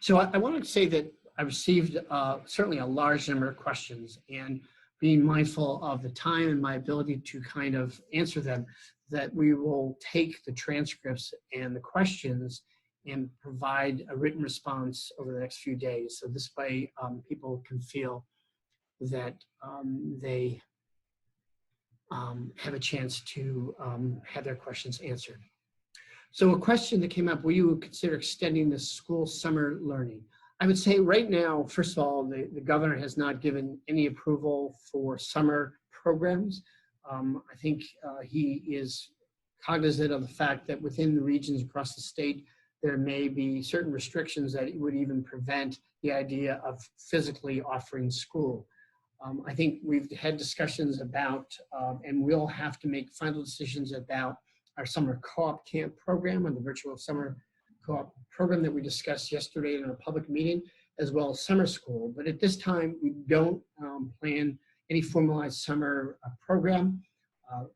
So I wanted to say that I received certainly a large number of questions, and being mindful of the time and my ability to kind of answer them, that we will take the transcripts and the questions and provide a written response over the next few days. So this way people can feel that they have a chance to have their questions answered. So a question that came up, will you consider extending the school summer learning? I would say right now, first of all, the governor has not given any approval for summer programs. I think he is cognizant of the fact that within the regions across the state, there may be certain restrictions that would even prevent the idea of physically offering school. I think we've had discussions about, and we'll have to make final decisions about our summer co-op camp program and the virtual summer co-op program that we discussed yesterday in our public meeting, as well as summer school. But at this time, we don't plan any formalized summer program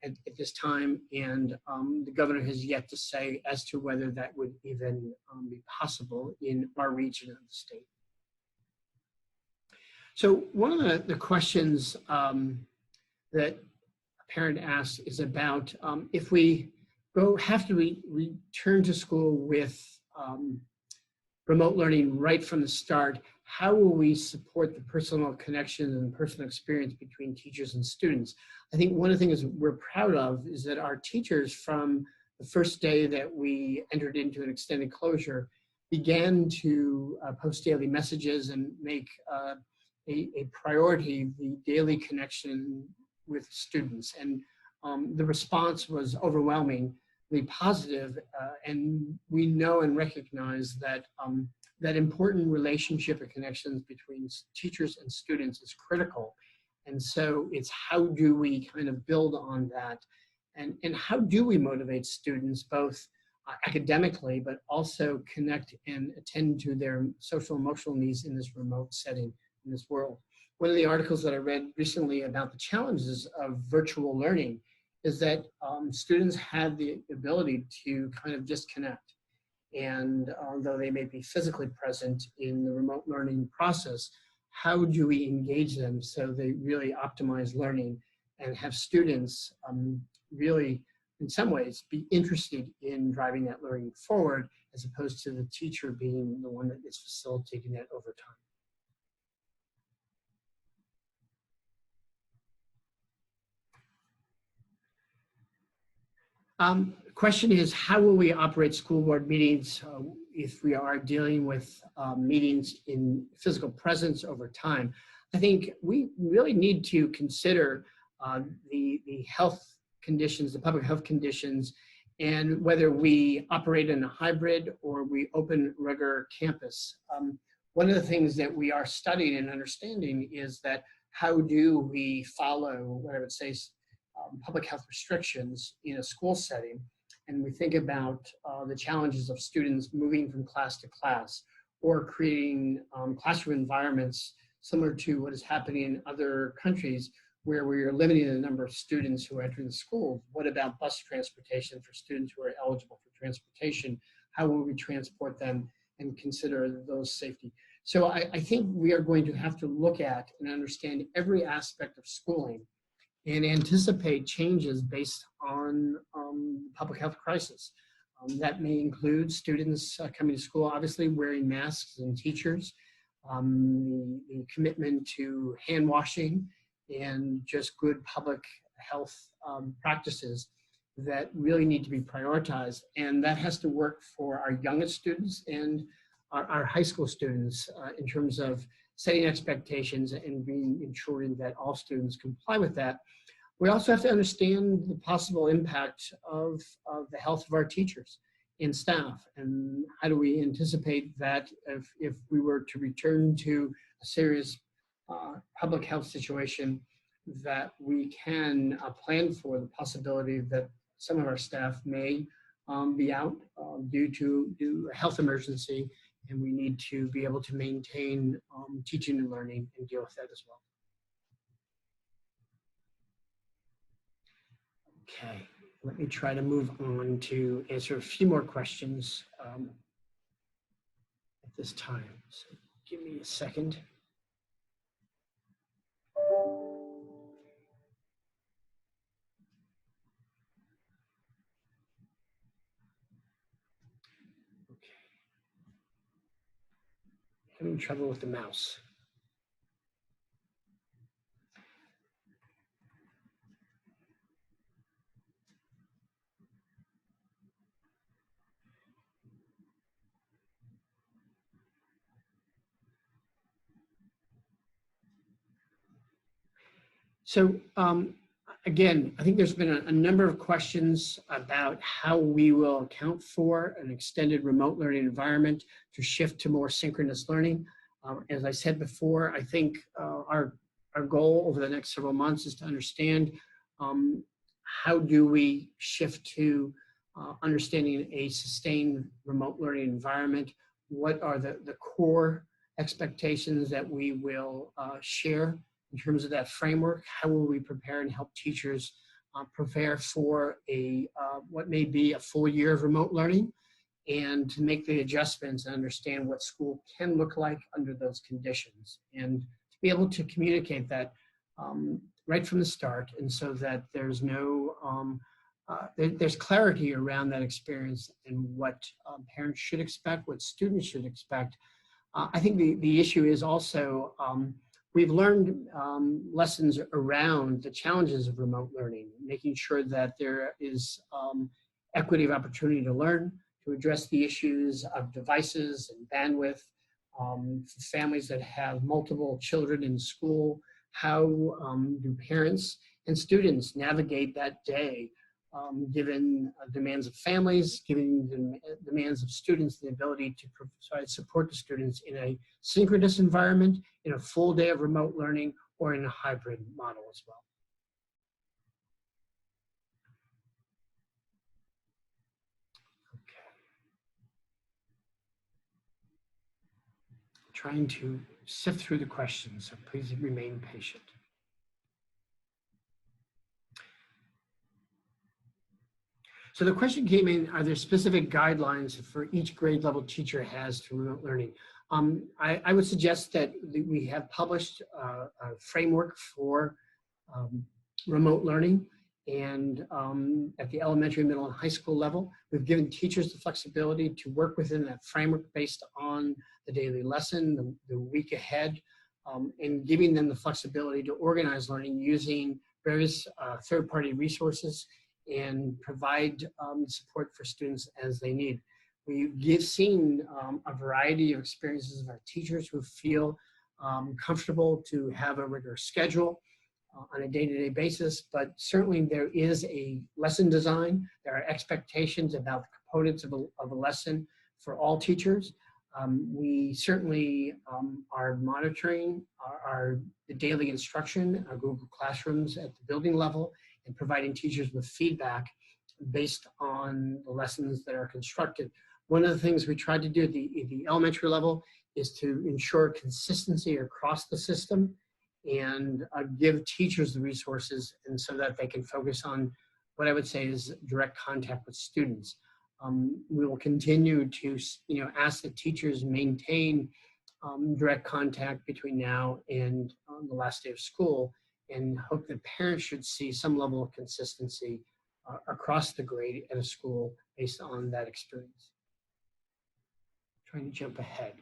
at this time, and the governor has yet to say as to whether that would even be possible in our region of the state. So one of the questions that a parent asked is about if we have to return to school with remote learning right from the start, how will we support the personal connection and personal experience between teachers and students? I think one of the things we're proud of is that our teachers, from the first day that we entered into an extended closure, began to post daily messages and make a priority the daily connection with students. And the response was overwhelmingly positive, and we know and recognize that that important relationship and connections between teachers and students is critical. And so it's how do we kind of build on that, and how do we motivate students both academically, but also connect and attend to their social emotional needs in this remote setting, in this world. One of the articles that I read recently about the challenges of virtual learning is that students have the ability to kind of disconnect. And although they may be physically present in the remote learning process, how do we engage them so they really optimize learning and have students really, in some ways, be interested in driving that learning forward, as opposed to the teacher being the one that is facilitating that over time. Question is, how will we operate school board meetings if we are dealing with meetings in physical presence over time? I think we really need to consider the health conditions, the public health conditions, and whether we operate in a hybrid or we open regular campus. One of the things that we are studying and understanding is that how do we follow what I would say public health restrictions in a school setting, and we think about the challenges of students moving from class to class or creating classroom environments similar to what is happening in other countries where we are limiting the number of students who are entering the school. What about bus transportation for students who are eligible for transportation? How will we transport them and consider those safety? So I think we are going to have to look at and understand every aspect of schooling and anticipate changes based on public health crisis. That may include students coming to school, obviously wearing masks, and teachers, the commitment to hand washing and just good public health practices that really need to be prioritized. And that has to work for our youngest students and our high school students in terms of setting expectations and ensuring that all students comply with that. We also have to understand the possible impact of the health of our teachers and staff, and how do we anticipate that if we were to return to a serious public health situation, that we can plan for the possibility that some of our staff may be out due to a health emergency, and we need to be able to maintain teaching and learning and deal with that as well. Okay, let me try to move on to answer a few more questions at this time. So give me a second. Okay. Having trouble with the mouse. So again, I think there's been a number of questions about how we will account for an extended remote learning environment to shift to more synchronous learning. As I said before, I think our goal over the next several months is to understand how do we shift to understanding a sustained remote learning environment. What are the core expectations that we will share in terms of that framework? How will we prepare and help teachers prepare for what may be a full year of remote learning, and to make the adjustments and understand what school can look like under those conditions, and to be able to communicate that right from the start, and so that there's no there's clarity around that experience and what parents should expect, what students should expect. I think the issue is also we've learned lessons around the challenges of remote learning, making sure that there is equity of opportunity to learn, to address the issues of devices and bandwidth, for families that have multiple children in school. How do parents and students navigate that day, given demands of families, given the demands of students, the ability to provide support to students in a synchronous environment, in a full day of remote learning, or in a hybrid model as well. Okay. Trying to sift through the questions, so please remain patient. So the question came in, are there specific guidelines for each grade level teacher has to remote learning? I would suggest that we have published a framework for remote learning, and at the elementary, middle, and high school level, we've given teachers the flexibility to work within that framework based on the daily lesson, the week ahead, and giving them the flexibility to organize learning using various third-party resources and provide support for students as they need. We've seen a variety of experiences of our teachers who feel comfortable to have a rigorous schedule on a day-to-day basis, but certainly there is a lesson design. There are expectations about the components of a lesson for all teachers. We certainly are monitoring the daily instruction, our Google Classrooms at the building level, and providing teachers with feedback based on the lessons that are constructed. One of the things we tried to do at the elementary level is to ensure consistency across the system and give teachers the resources, and so that they can focus on what I would say is direct contact with students. We will continue to ask that teachers maintain direct contact between now and the last day of school, and hope that parents should see some level of consistency across the grade at a school based on that experience. Trying to jump ahead.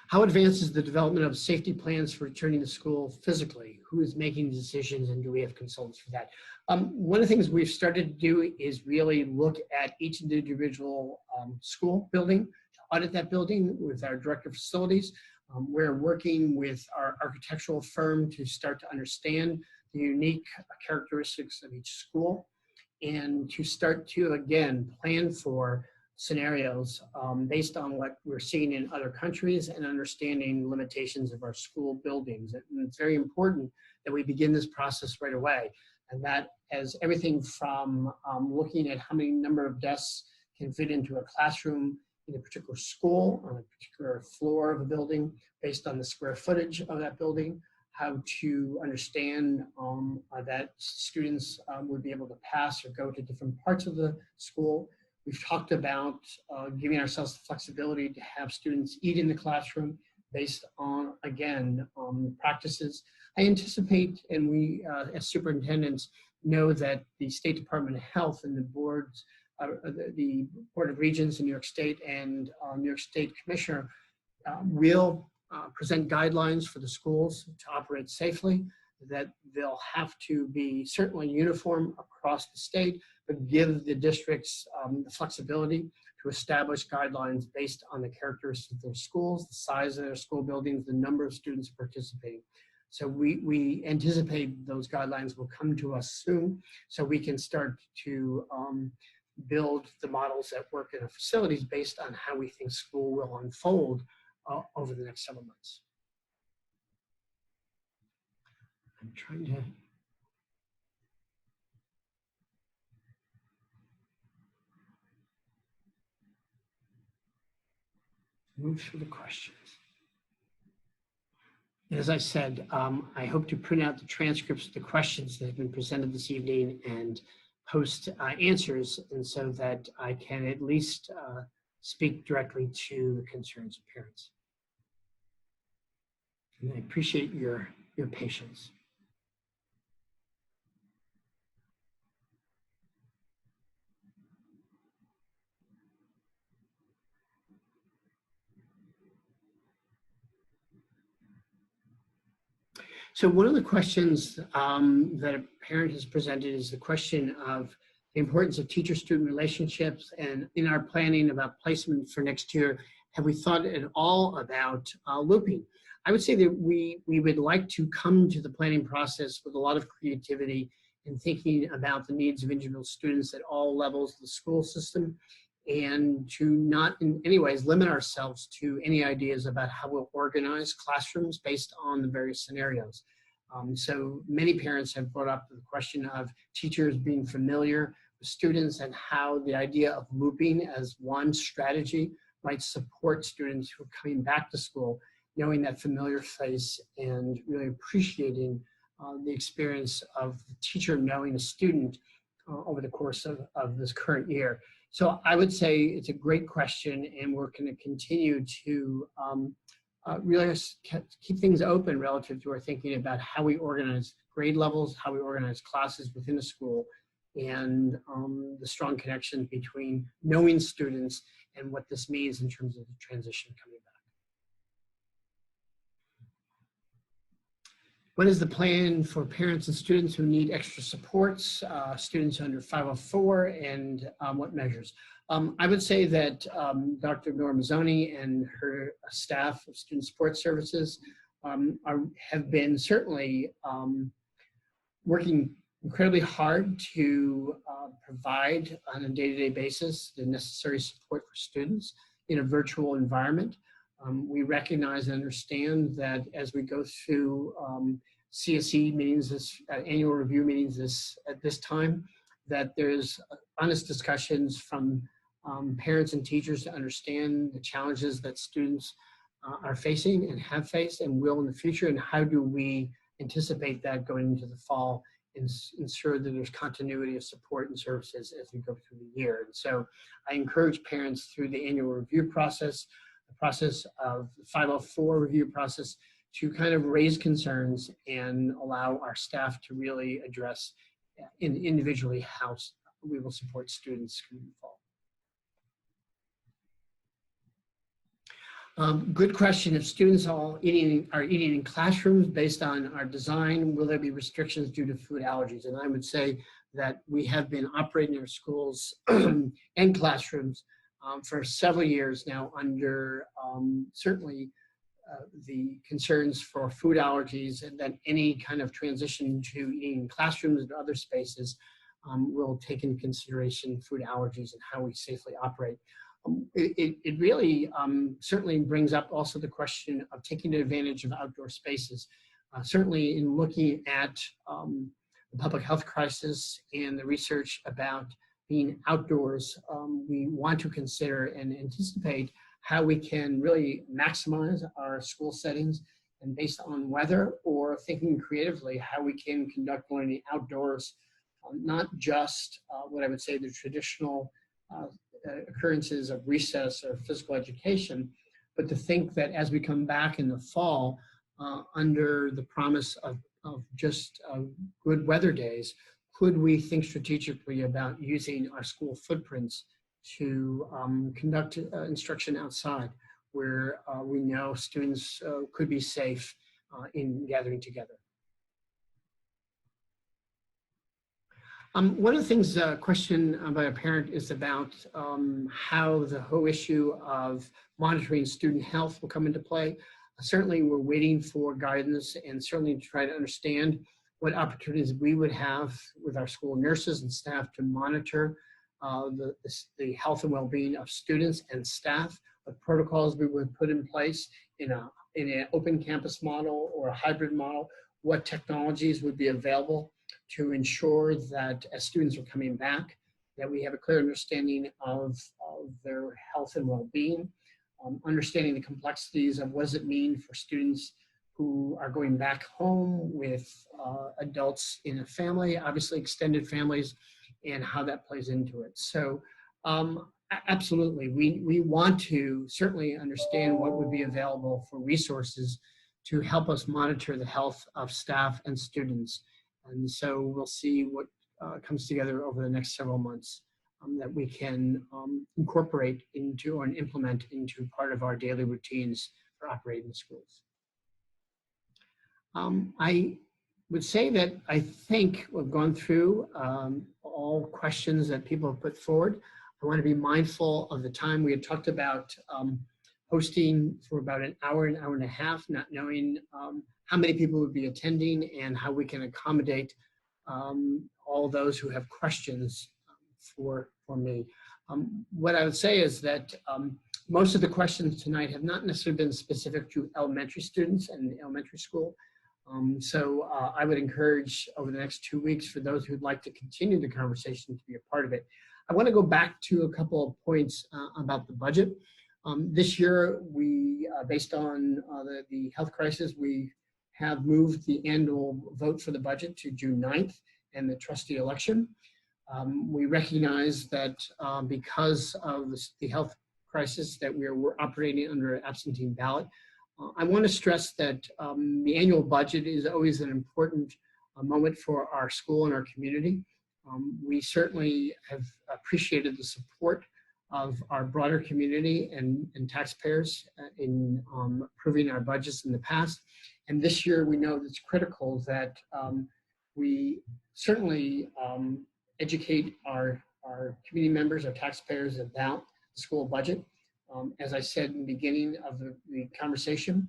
How advanced is the development of safety plans for returning to school physically? Who is making decisions, and do we have consultants for that? One of the things we've started to do is really look at each individual school building, to audit that building with our director of facilities. We're working with our architectural firm to start to understand the unique characteristics of each school, and to start to, again, plan for scenarios based on what we're seeing in other countries and understanding limitations of our school buildings. And it's very important that we begin this process right away, and that as everything from looking at how many number of desks can fit into a classroom in a particular school, on a particular floor of a building, based on the square footage of that building, how to understand that students would be able to pass or go to different parts of the school. We've talked about giving ourselves the flexibility to have students eat in the classroom based on, again, practices. I anticipate, and we as superintendents know, that the State Department of Health and the boards, the Board of Regents in New York State and New York State Commissioner will present guidelines for the schools to operate safely, that they'll have to be certainly uniform across the state, but give the districts the flexibility to establish guidelines based on the characteristics of their schools, the size of their school buildings, the number of students participating. So we anticipate those guidelines will come to us soon, so we can start to build the models that work in our facilities based on how we think school will unfold over the next several months. I'm trying to move through the questions. As I said, I hope to print out the transcripts of the questions that have been presented this evening and post answers, and so that I can at least speak directly to the concerns of parents. And I appreciate your patience. So one of the questions that a parent has presented is the question of the importance of teacher-student relationships. And in our planning about placement for next year, have we thought at all about looping? I would say that we would like to come to the planning process with a lot of creativity in thinking about the needs of individual students at all levels of the school system, and to not in any ways limit ourselves to any ideas about how we'll organize classrooms based on the various scenarios. So many parents have brought up the question of teachers being familiar with students and how the idea of looping as one strategy might support students who are coming back to school, knowing that familiar face and really appreciating the experience of the teacher knowing a student over the course of this current year. So I would say it's a great question, and we're going to continue to really keep things open relative to our thinking about how we organize grade levels, how we organize classes within a school, and the strong connection between knowing students and what this means in terms of the transition coming back. What is the plan for parents and students who need extra supports, students under 504, and what measures? I would say that Dr. Nora Mazzoni and her staff of Student Support Services have been certainly working incredibly hard to provide on a day-to-day basis the necessary support for students in a virtual environment. We recognize and understand that as we go through CSE meetings, annual review meetings at this time, that there's honest discussions from parents and teachers to understand the challenges that students are facing and have faced and will in the future, and how do we anticipate that going into the fall and ensure that there's continuity of support and services as we go through the year. And so I encourage parents through the annual review process, the process of the 504 review process, to kind of raise concerns and allow our staff to really address individually how we will support students in the fall. Good question. If students are eating in classrooms based on our design, will there be restrictions due to food allergies? And I would say that we have been operating our schools and classrooms for several years now under certainly the concerns for food allergies, and that any kind of transition to eating in classrooms and other spaces will take into consideration food allergies and how we safely operate. It really certainly brings up also the question of taking advantage of outdoor spaces. Certainly in looking at the public health crisis and the research about being outdoors, we want to consider and anticipate how we can really maximize our school settings, and based on weather or thinking creatively how we can conduct learning outdoors, not just what I would say the traditional occurrences of recess or physical education, but to think that as we come back in the fall under the promise of just good weather days, could we think strategically about using our school footprints to conduct instruction outside where we know students could be safe in gathering together. One of the things, question by a parent is about how the whole issue of monitoring student health will come into play. Certainly we're waiting for guidance and certainly to try to understand what opportunities we would have with our school nurses and staff to monitor the health and well-being of students and staff, what protocols we would put in place in an open campus model or a hybrid model, what technologies would be available to ensure that as students are coming back, that we have a clear understanding of their health and well-being, understanding the complexities of what does it mean for students who are going back home with adults in a family, obviously extended families, and how that plays into it. So absolutely, we want to certainly understand what would be available for resources to help us monitor the health of staff and students. And so we'll see what comes together over the next several months that we can incorporate into and implement into part of our daily routines for operating the schools. I would say that I think we've gone through all questions that people have put forward. I want to be mindful of the time. We had talked about hosting for about an hour and a half, not knowing how many people would be attending and how we can accommodate all those who have questions for me. What I would say is that most of the questions tonight have not necessarily been specific to elementary students and elementary school. I would encourage over the next 2 weeks for those who'd like to continue the conversation to be a part of it. I want to go back to a couple of points about the budget. This year, we, based on the health crisis, we have moved the annual vote for the budget to June 9th and the trustee election. We recognize that because of the health crisis that we're operating under an absentee ballot. I want to stress that the annual budget is always an important moment for our school and our community. We certainly have appreciated the support of our broader community and taxpayers in approving our budgets in the past. And this year we know it's critical that we certainly educate our community members, our taxpayers about the school budget. As I said in the beginning of the conversation,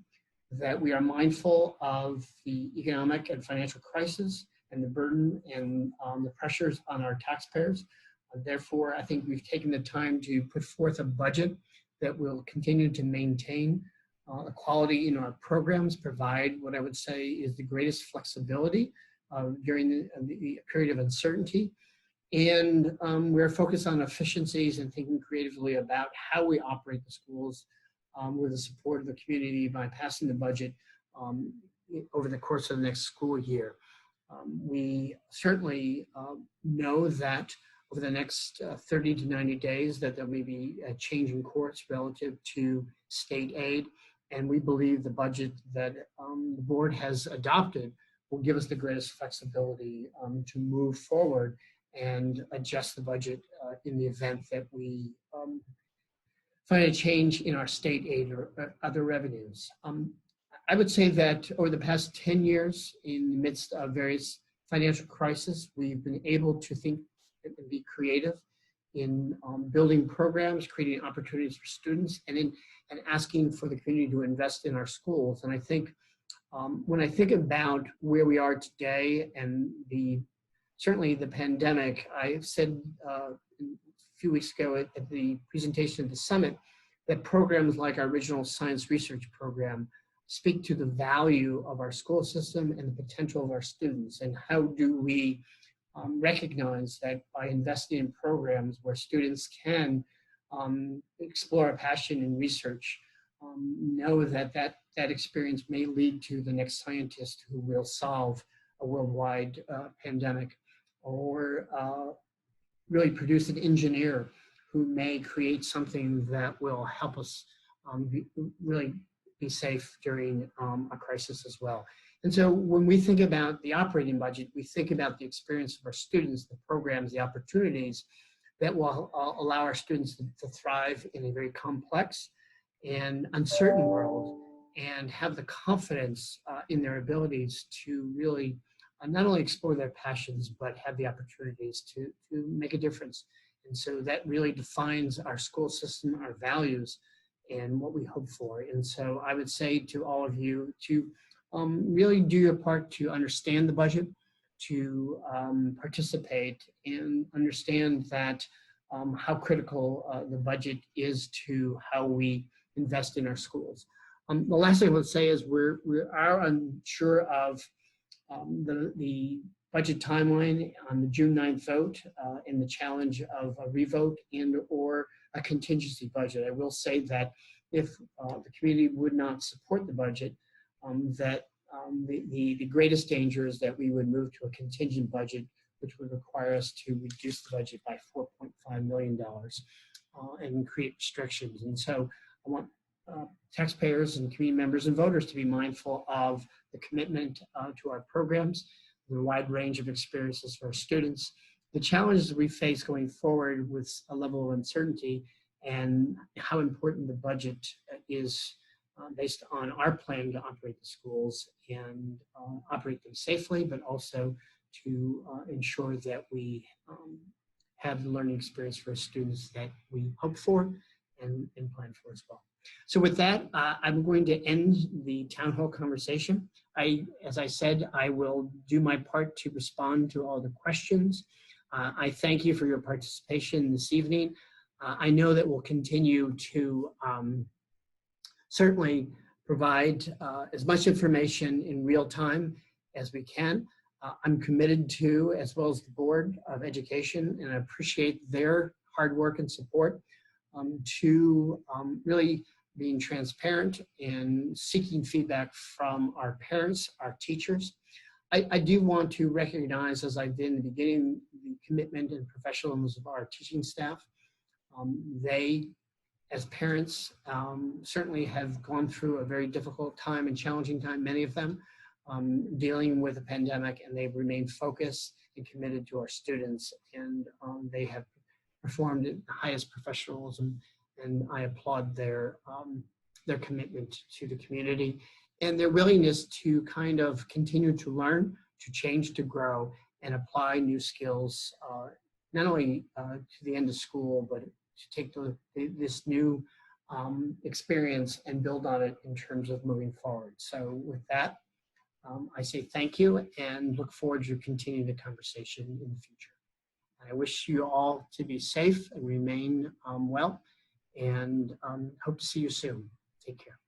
that we are mindful of the economic and financial crisis and the burden and the pressures on our taxpayers. Therefore, I think we've taken the time to put forth a budget that will continue to maintain quality in our programs, provide what I would say is the greatest flexibility during the period of uncertainty. And we're focused on efficiencies and thinking creatively about how we operate the schools with the support of the community by passing the budget over the course of the next school year. We certainly know that over the next 30 to 90 days that there may be a change in course relative to state aid. And we believe the budget that the board has adopted will give us the greatest flexibility to move forward and adjust the budget in the event that we find a change in our state aid or other revenues. I would say that over the past 10 years, in the midst of various financial crises, we've been able to think and be creative in building programs, creating opportunities for students, and asking for the community to invest in our schools. And I think when I think about where we are today and certainly the pandemic, I said a few weeks ago at the presentation at the summit that programs like our Regional Science Research Program speak to the value of our school system and the potential of our students. And how do we recognize that by investing in programs where students can explore a passion in research, know that experience may lead to the next scientist who will solve a worldwide pandemic, or really produce an engineer who may create something that will help us really be safe during a crisis as well. And so when we think about the operating budget, we think about the experience of our students, the programs, the opportunities that will allow our students to thrive in a very complex and uncertain world and have the confidence in their abilities to really not only explore their passions, but have the opportunities to make a difference. And so that really defines our school system, our values, and what we hope for. And so I would say to all of you to really do your part to understand the budget, to participate, and understand that how critical the budget is to how we invest in our schools. The last thing I would say is we are unsure of the budget timeline on the June 9th vote and the challenge of a revote and or a contingency budget. I will say that if the community would not support the budget, the greatest danger is that we would move to a contingent budget, which would require us to reduce the budget by $4.5 million and create restrictions. And so I want taxpayers and community members and voters to be mindful of the commitment to our programs, the wide range of experiences for our students, the challenges we face going forward with a level of uncertainty, and how important the budget is based on our plan to operate the schools and operate them safely, but also to ensure that we have the learning experience for students that we hope for and plan for as well. So with that, I'm going to end the town hall conversation. As I said, I will do my part to respond to all the questions. I thank you for your participation this evening. I know that we'll continue to certainly provide as much information in real time as we can. I'm committed to, as well as the Board of Education, and I appreciate their hard work and support to really being transparent and seeking feedback from our parents, our teachers. I do want to recognize, as I did in the beginning, the commitment and professionalism of our teaching staff. They, as parents, certainly have gone through a very difficult time and challenging time, many of them, dealing with the pandemic, and they've remained focused and committed to our students, and they have performed at the highest professionalism, and I applaud their commitment to the community and their willingness to kind of continue to learn, to change, to grow, and apply new skills, not only to the end of school, but to take this new experience and build on it in terms of moving forward. So with that, I say thank you and look forward to continuing the conversation in the future. I wish you all to be safe and remain well, and hope to see you soon. Take care.